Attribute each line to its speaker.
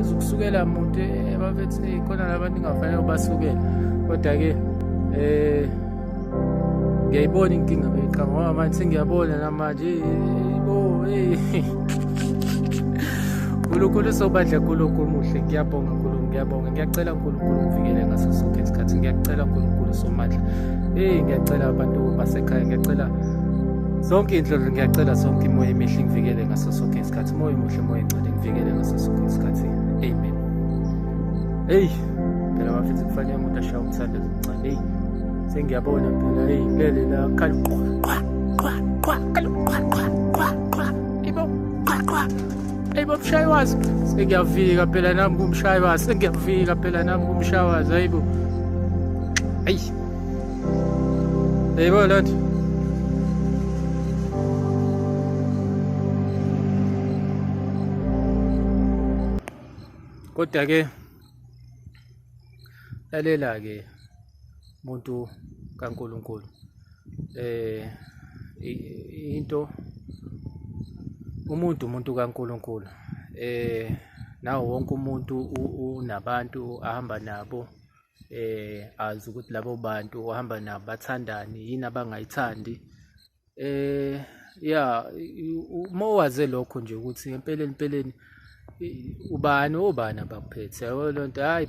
Speaker 1: ngizukusukela muntu bafethi khona labantu ingafanele ubasukela, kodwa-ke ngiyayibona inkinga beyiqhamuka ngoba manje sengiyabona namanje uNkulunkulu usobandla, uNkulunkulu muhle. Ngiyabonga Nkulunkulu, ngiyabonga, ngiyacela uNkulunkulu ngivikele ngaso sonke isikhathi. Ngiyacela uNkulunkulu somandla, ngiyacela abantu basekhaya, ngiyacela zonke iy'ndlela, ngiyacela zonke imoya emihle ngivikele ngaso sonke isikhathi, moya muhle, moya ngcwele ngivikele ngaso sonke isikhathi. Amen. Phela bafethu kufanele umuntu ashaya umthando ezincane. Sengiyabona phela ngilele la khala ibo mshayiwazi, sengiyavika phela nami kumshayiwazi, sengiyavika phela nami kumshayiwazi. Hayibo, hayibo loo nto. Kodwa-ke lalela-ke muntu kaNkulunkulu, umuntu kaNkulunkulu, nawo wonke umuntu unabantu ahamba nabo, azi ukuthi labo bantu uhamba nabo bathandani yini abangayithandi. Uma waze lokho nje ukuthi empeleni ubani obani abakuphethe, yabo loo nto, hhayi.